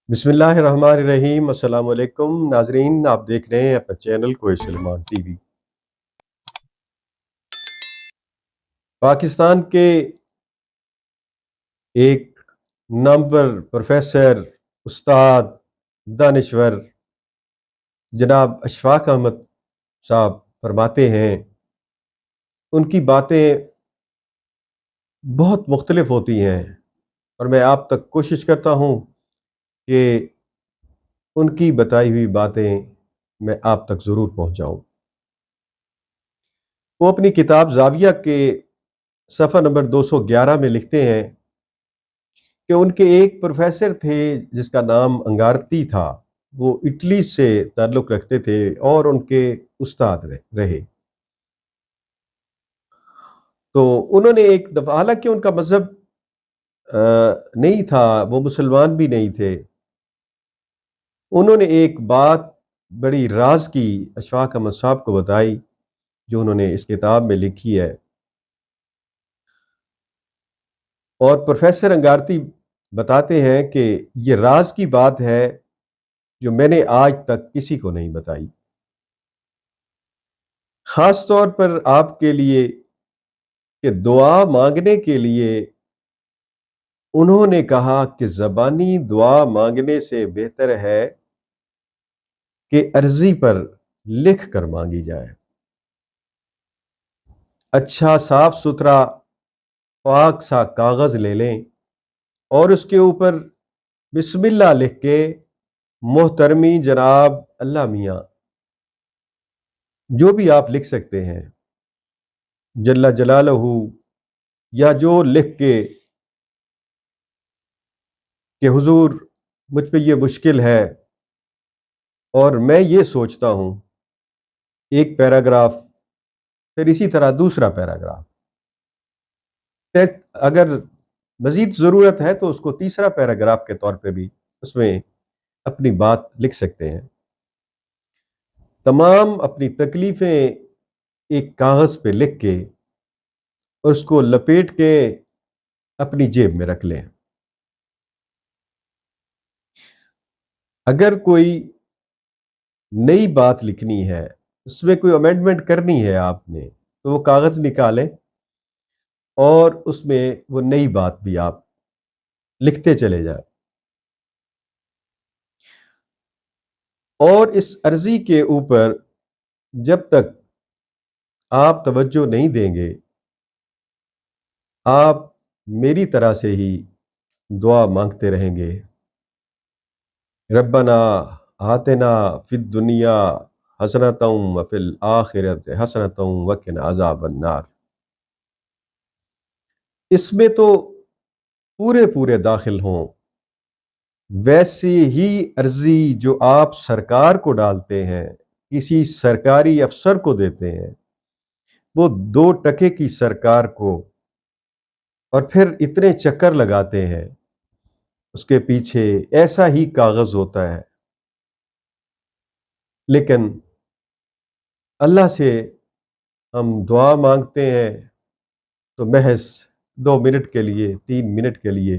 बिस्मिल्लाह रहमान रहीम। अस्सलाम वालेकुम नाजरीन, आप देख रहे हैं अपना चैनल कोई सलमान टीवी। पाकिस्तान के एक नामवर प्रोफेसर, उस्ताद, दानिश्वर जनाब अशफाक अहमद साहब फरमाते हैं, उनकी बातें बहुत मुख्तलिफ होती हैं और मैं आप तक कोशिश करता हूँ कि उनकी बताई हुई बातें मैं आप तक ज़रूर पहुँचाऊँ। वो अपनी किताब ज़ाविया के सफ़ा नंबर 211 में लिखते हैं कि उनके एक प्रोफेसर थे जिसका नाम अंगारती था। वो इटली से ताल्लुक़ रखते थे और उनके उस्ताद रहे। तो उन्होंने एक दफ़ा, हालांकि उनका मज़हब नहीं था, वो मुसलमान भी नहीं थे, उन्होंने एक बात बड़ी राज की अशफाक अहमद साहब को बताई जो उन्होंने इस किताब में लिखी है। और प्रोफेसर अंगारती बताते हैं कि ये राज की बात है जो मैंने आज तक किसी को नहीं बताई। खास तौर पर आपके लिए कि दुआ मांगने के लिए उन्होंने कहा कि ज़बानी दुआ मांगने से बेहतर है कि अर्जी पर लिख कर मांगी जाए। अच्छा साफ सुथरा पाक सा कागज ले लें और उसके ऊपर बिस्मिल्लाह लिख के, मोहतरमी जनाब अल्लाह मियाँ, जो भी आप लिख सकते हैं, जल्ला जलालहू, या जो लिख के कि हुजूर मुझ पे ये मुश्किल है और मैं ये सोचता हूँ, एक पैराग्राफ, फिर इसी तरह दूसरा पैराग्राफ, अगर मजीद ज़रूरत है तो उसको तीसरा पैराग्राफ के तौर पे भी उसमें अपनी बात लिख सकते हैं। तमाम अपनी तकलीफ़ें एक कागज़ पे लिख के उसको लपेट के अपनी जेब में रख लें। अगर कोई नई बात लिखनी है, उसमें कोई अमेंडमेंट करनी है आपने, तो वो कागज़ निकालें और उसमें वो नई बात भी आप लिखते चले जाए। और इस अर्जी के ऊपर जब तक आप तवज्जो नहीं देंगे, आप मेरी तरह से ही दुआ मांगते रहेंगे। रब्बना आतिना फिद दुनिया हसनतम व फिल आखिरत हसनतम व किना अज़ाबन नार। इसमें तो पूरे पूरे दाखिल हों। वैसी ही अर्जी जो आप सरकार को डालते हैं, किसी सरकारी अफसर को देते हैं, वो 2 टके की सरकार को, और फिर इतने चक्कर लगाते हैं, उसके पीछे ऐसा ही कागज होता है। लेकिन अल्लाह से हम दुआ मांगते हैं तो महज 2 मिनट के लिए, 3 मिनट के लिए।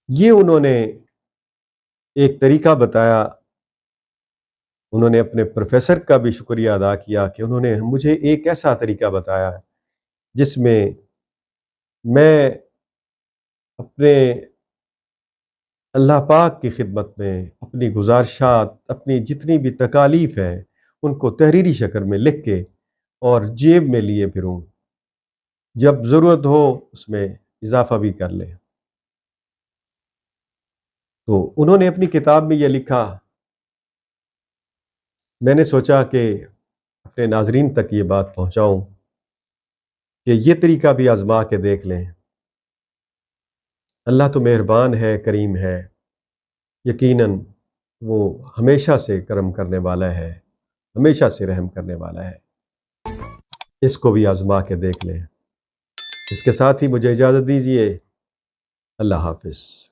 ये उन्होंने एक तरीका बताया। उन्होंने अपने प्रोफेसर का भी शुक्रिया अदा किया कि उन्होंने मुझे एक ऐसा तरीका बताया जिसमें मैं अपने अल्लाह पाक की खिदमत में अपनी गुजारिशात, अपनी जितनी भी तकालीफ हैं, उनको तहरीरी शक्ल में लिख के और जेब में लिए फिरूं, जब ज़रूरत हो उसमें इजाफा भी कर लें। तो उन्होंने अपनी किताब में यह लिखा। मैंने सोचा कि अपने नाजरीन तक ये बात पहुंचाऊं कि ये तरीका भी आजमा के देख लें। अल्लाह तो मेहरबान है, करीम है, यकीनन वो हमेशा से करम करने वाला है, हमेशा से रहम करने वाला है। इसको भी आजमा के देख लें। इसके साथ ही मुझे इजाज़त दीजिए। अल्लाह हाफ़िज़।